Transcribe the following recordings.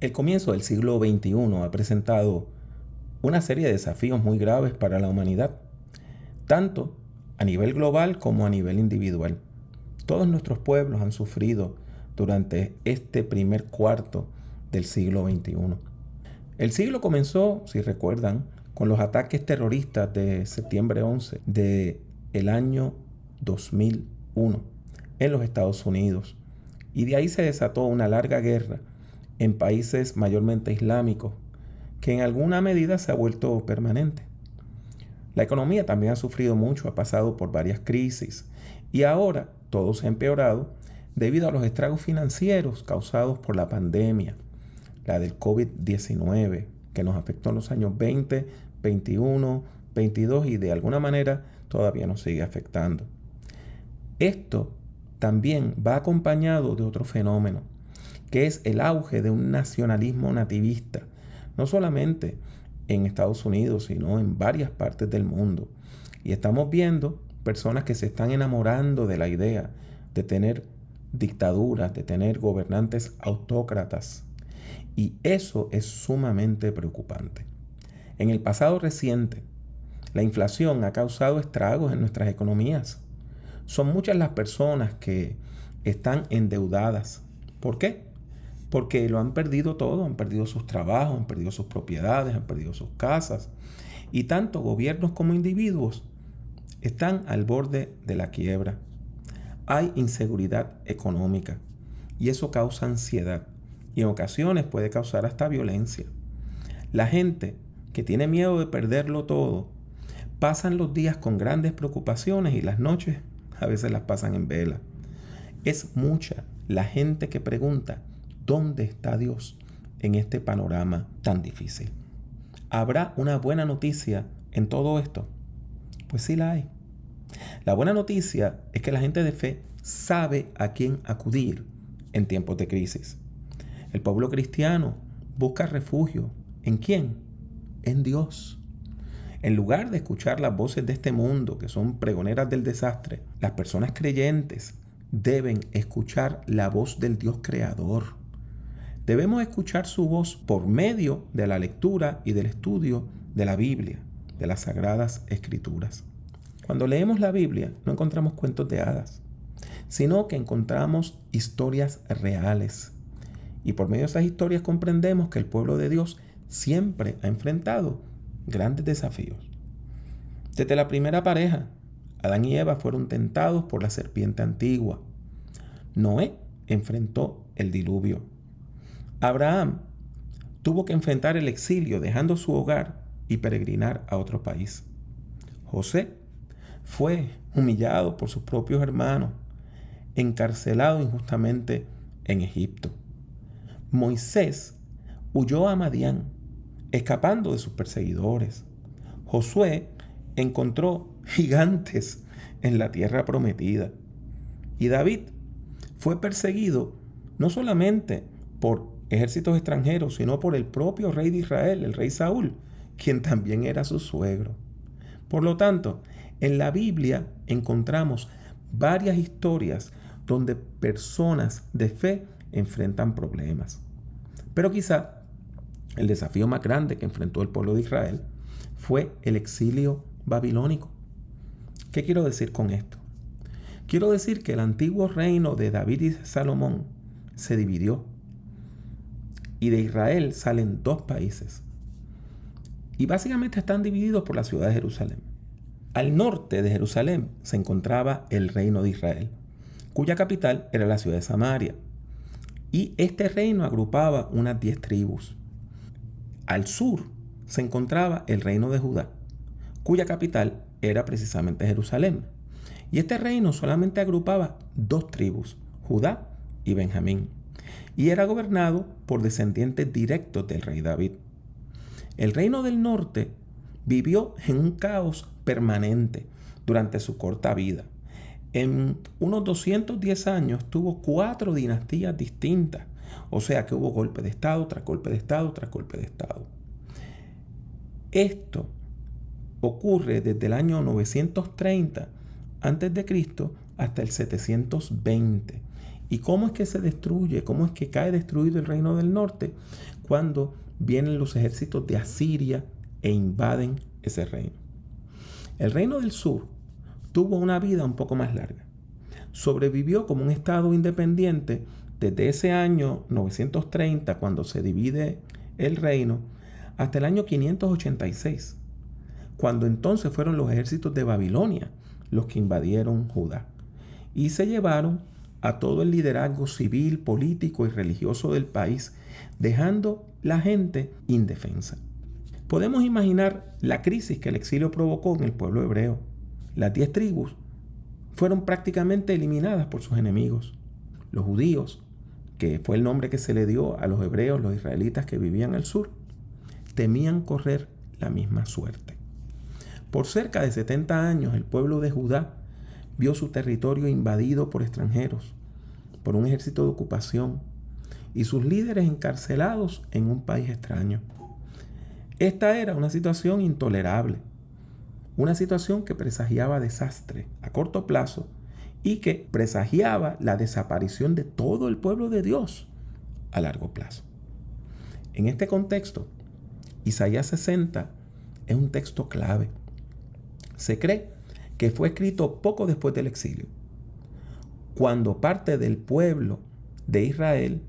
El comienzo del siglo XXI ha presentado una serie de desafíos muy graves para la humanidad, tanto a nivel global como a nivel individual. Todos nuestros pueblos han sufrido durante este primer cuarto del siglo XXI. El siglo comenzó, si recuerdan, con los ataques terroristas de septiembre 11 del año 2001 en los Estados Unidos. Y de ahí se desató una larga guerra en países mayormente islámicos, que en alguna medida se ha vuelto permanente. La economía también ha sufrido mucho, ha pasado por varias crisis y ahora todo se ha empeorado debido a los estragos financieros causados por la pandemia, la del COVID-19, que nos afectó en los años 20, 21, 22 y de alguna manera todavía nos sigue afectando. Esto también va acompañado de otro fenómeno, que es el auge de un nacionalismo nativista, no solamente en Estados Unidos, sino en varias partes del mundo. Y estamos viendo personas que se están enamorando de la idea de tener dictaduras, de tener gobernantes autócratas. Y eso es sumamente preocupante. En el pasado reciente, la inflación ha causado estragos en nuestras economías. Son muchas las personas que están endeudadas. ¿Por qué? Porque lo han perdido todo, han perdido sus trabajos, han perdido sus propiedades, han perdido sus casas. Y tanto gobiernos como individuos están al borde de la quiebra. Hay inseguridad económica y eso causa ansiedad y en ocasiones puede causar hasta violencia. La gente que tiene miedo de perderlo todo pasan los días con grandes preocupaciones y las noches a veces las pasan en vela. Es mucha la gente que pregunta, ¿dónde está Dios en este panorama tan difícil? ¿Habrá una buena noticia en todo esto? Pues sí la hay. La buena noticia es que la gente de fe sabe a quién acudir en tiempos de crisis. El pueblo cristiano busca refugio. ¿En quién? En Dios. En lugar de escuchar las voces de este mundo, que son pregoneras del desastre, las personas creyentes deben escuchar la voz del Dios creador. Debemos escuchar su voz por medio de la lectura y del estudio de la Biblia, de las Sagradas Escrituras. Cuando leemos la Biblia no encontramos cuentos de hadas, sino que encontramos historias reales. Y por medio de esas historias comprendemos que el pueblo de Dios siempre ha enfrentado grandes desafíos. Desde la primera pareja, Adán y Eva fueron tentados por la serpiente antigua. Noé enfrentó el diluvio. Abraham tuvo que enfrentar el exilio dejando su hogar y peregrinar a otro país. José fue humillado por sus propios hermanos, encarcelado injustamente en Egipto. Moisés huyó a Madián, escapando de sus perseguidores. Josué encontró gigantes en la tierra prometida. Y David fue perseguido no solamente por ejércitos extranjeros, sino por el propio rey de Israel, el rey Saúl, quien también era su suegro. Por lo tanto, en la Biblia encontramos varias historias donde personas de fe enfrentan problemas. Pero quizá el desafío más grande que enfrentó el pueblo de Israel fue el exilio babilónico. ¿Qué quiero decir con esto? Quiero decir que el antiguo reino de David y de Salomón se dividió y de Israel salen dos países. Y básicamente están divididos por la ciudad de Jerusalén. Al norte de Jerusalén se encontraba el reino de Israel, cuya capital era la ciudad de Samaria. Y este reino agrupaba unas 10 tribus. Al sur se encontraba el reino de Judá, cuya capital era precisamente Jerusalén. Y este reino solamente agrupaba 2 tribus, Judá y Benjamín, y era gobernado por descendientes directos del rey David. El reino del norte vivió en un caos permanente durante su corta vida. En unos 210 años tuvo 4 dinastías distintas, o sea que hubo golpe de estado tras golpe de estado tras golpe de estado. Esto ocurre desde el año 930 a.C. hasta el 720 ¿Y cómo es que se destruye? ¿Cómo es que cae destruido el reino del norte? Cuando vienen los ejércitos de Asiria e invaden ese reino. El reino del sur tuvo una vida un poco más larga. Sobrevivió como un estado independiente desde ese año 930, cuando se divide el reino, hasta el año 586, cuando entonces fueron los ejércitos de Babilonia los que invadieron Judá y se llevaron a todo el liderazgo civil, político y religioso del país, dejando la gente indefensa. Podemos imaginar la crisis que el exilio provocó en el pueblo hebreo. Las 10 tribus fueron prácticamente eliminadas por sus enemigos. Los judíos, que fue el nombre que se le dio a los hebreos, los israelitas que vivían al sur, temían correr la misma suerte. Por cerca de 70 años, el pueblo de Judá vio su territorio invadido por extranjeros, por un ejército de ocupación y sus líderes encarcelados en un país extraño. Esta era una situación intolerable, una situación que presagiaba desastre a corto plazo y que presagiaba la desaparición de todo el pueblo de Dios a largo plazo. En este contexto, Isaías 60 es un texto clave. Se cree que fue escrito poco después del exilio, cuando parte del pueblo de Israel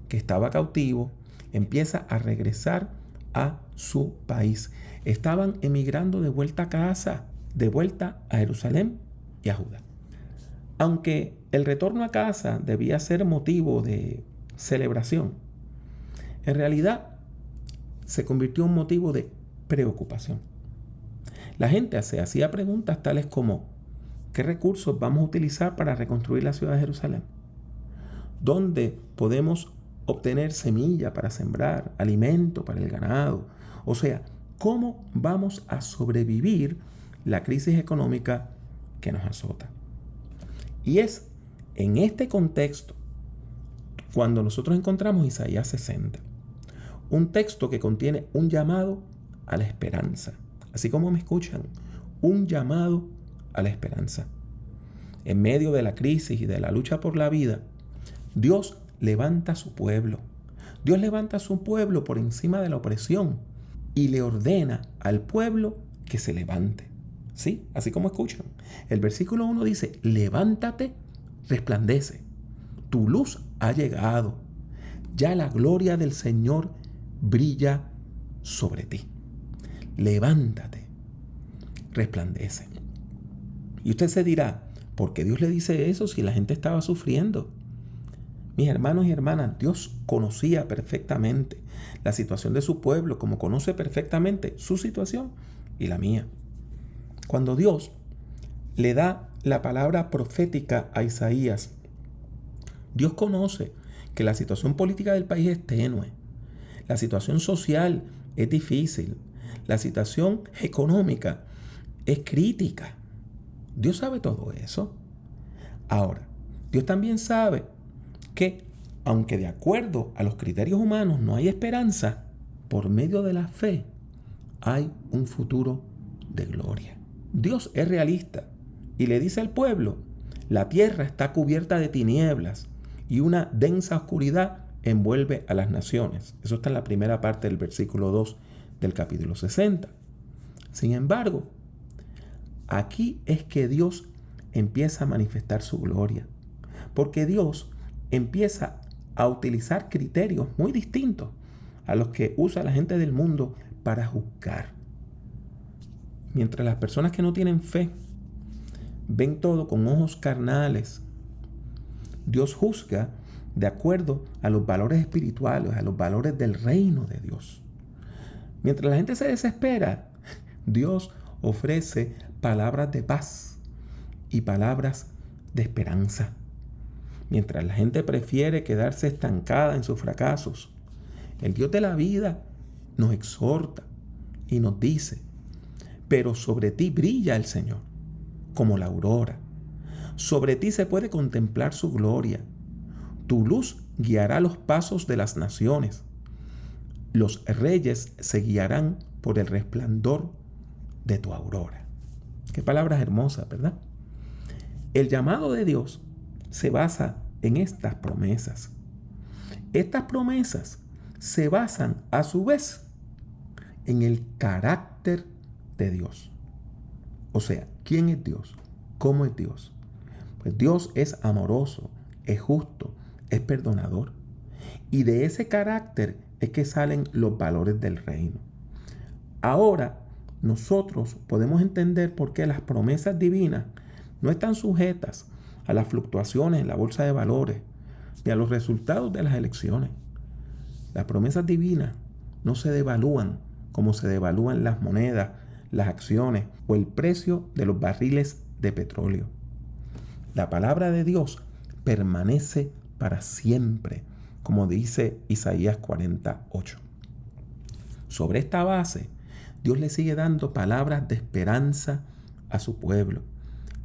que estaba cautivo empieza a regresar a su país. Estaban emigrando de vuelta a casa, de vuelta a Jerusalén y a Judá. Aunque el retorno a casa debía ser motivo de celebración, en realidad se convirtió en un motivo de preocupación. La gente se hacía preguntas tales como: ¿qué recursos vamos a utilizar para reconstruir la ciudad de Jerusalén? ¿Dónde podemos obtener semilla para sembrar, alimento para el ganado? O sea, ¿cómo vamos a sobrevivir la crisis económica que nos azota? Y es en este contexto cuando nosotros encontramos Isaías 60, un texto que contiene un llamado a la esperanza. Así como me escuchan, un llamado a la esperanza. En medio de la crisis y de la lucha por la vida, Dios levanta a su pueblo. Dios levanta a su pueblo por encima de la opresión y le ordena al pueblo que se levante. ¿Sí? Así como escuchan. El versículo 1 dice: levántate, resplandece. Tu luz ha llegado. Ya la gloria del Señor brilla sobre ti. Levántate, resplandece. Y usted se dirá: ¿por qué Dios le dice eso si la gente estaba sufriendo? Mis hermanos y hermanas, Dios conocía perfectamente la situación de su pueblo, como conoce perfectamente su situación y la mía. Cuando Dios le da la palabra profética a Isaías, Dios conoce que la situación política del país es tenue, la situación social es difícil, la situación económica es crítica. Dios sabe todo eso. Ahora, Dios también sabe que, aunque de acuerdo a los criterios humanos no hay esperanza, por medio de la fe hay un futuro de gloria. Dios es realista y le dice al pueblo: la tierra está cubierta de tinieblas y una densa oscuridad envuelve a las naciones. Eso está en la primera parte del versículo 2 del capítulo 60. Sin embargo, aquí es que Dios empieza a manifestar su gloria, porque Dios empieza a utilizar criterios muy distintos a los que usa la gente del mundo para juzgar. Mientras las personas que no tienen fe ven todo con ojos carnales, Dios juzga de acuerdo a los valores espirituales, a los valores del reino de Dios. Mientras la gente se desespera, Dios ofrece palabras de paz y palabras de esperanza. Mientras la gente prefiere quedarse estancada en sus fracasos, el Dios de la vida nos exhorta y nos dice: pero sobre ti brilla el Señor como la aurora. Sobre ti se puede contemplar su gloria. Tu luz guiará los pasos de las naciones. Los reyes se guiarán por el resplandor de tu aurora. Qué palabras hermosas, ¿verdad? El llamado de Dios se basa en estas promesas. Estas promesas se basan a su vez en el carácter de Dios. O sea, ¿quién es Dios? ¿Cómo es Dios? Pues Dios es amoroso, es justo, es perdonador. Y de ese carácter es que salen los valores del reino. Ahora, nosotros podemos entender por qué las promesas divinas no están sujetas a las fluctuaciones en la bolsa de valores ni a los resultados de las elecciones. Las promesas divinas no se devalúan como se devalúan las monedas, las acciones o el precio de los barriles de petróleo. La palabra de Dios permanece para siempre, como dice Isaías 48. Sobre esta base, Dios le sigue dando palabras de esperanza a su pueblo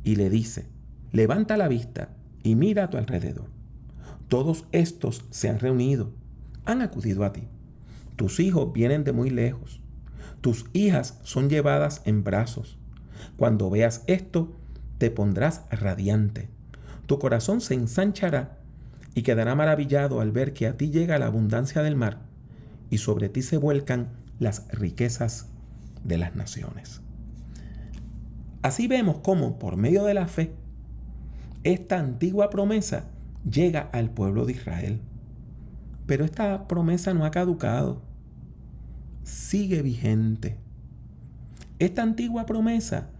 y le dice: levanta la vista y mira a tu alrededor. Todos estos se han reunido, han acudido a ti. Tus hijos vienen de muy lejos. Tus hijas son llevadas en brazos. Cuando veas esto, te pondrás radiante. Tu corazón se ensanchará y quedará maravillado al ver que a ti llega la abundancia del mar y sobre ti se vuelcan las riquezas de las naciones. Así vemos cómo, por medio de la fe, esta antigua promesa llega al pueblo de Israel. Pero esta promesa no ha caducado. Sigue vigente. Esta antigua promesa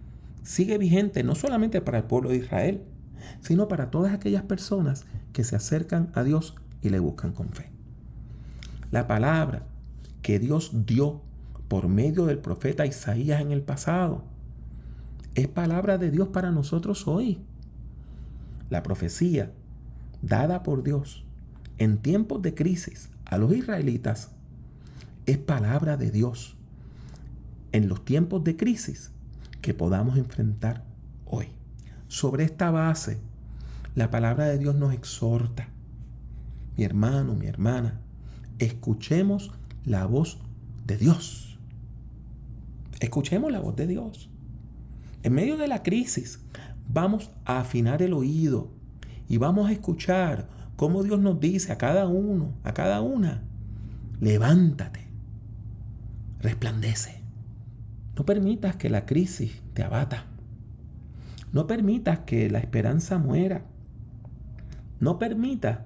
sigue vigente no solamente para el pueblo de Israel, sino para todas aquellas personas que se acercan a Dios y le buscan con fe. La palabra que Dios dio por medio del profeta Isaías en el pasado es palabra de Dios para nosotros hoy. La profecía dada por Dios en tiempos de crisis a los israelitas es palabra de Dios en los tiempos de crisis que podamos enfrentar hoy. Sobre esta base, la palabra de Dios nos exhorta. Mi hermano, mi hermana, escuchemos la voz de Dios. Escuchemos la voz de Dios. En medio de la crisis, vamos a afinar el oído y vamos a escuchar cómo Dios nos dice a cada uno, a cada una: levántate, resplandece. No permitas que la crisis te abata. No permitas que la esperanza muera. No permitas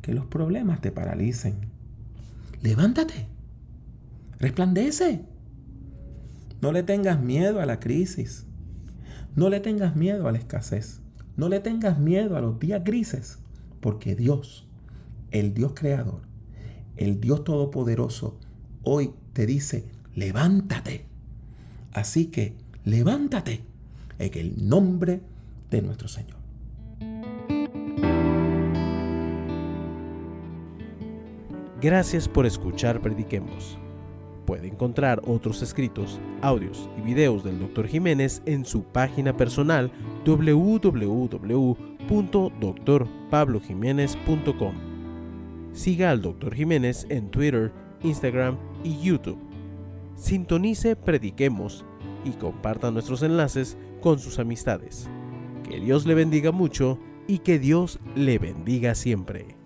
que los problemas te paralicen. Levántate, resplandece. No le tengas miedo a la crisis. No le tengas miedo a la escasez. No le tengas miedo a los días grises, porque Dios, el Dios creador, el Dios todopoderoso, hoy te dice: levántate. Así que levántate en el nombre de nuestro Señor. Gracias por escuchar Prediquemos. Puede encontrar otros escritos, audios y videos del Dr. Jiménez en su página personal www.drpablojimenez.com. Siga al Dr. Jiménez en Twitter, Instagram y YouTube. Sintonice Prediquemos y comparta nuestros enlaces con sus amistades. Que Dios le bendiga mucho y que Dios le bendiga siempre.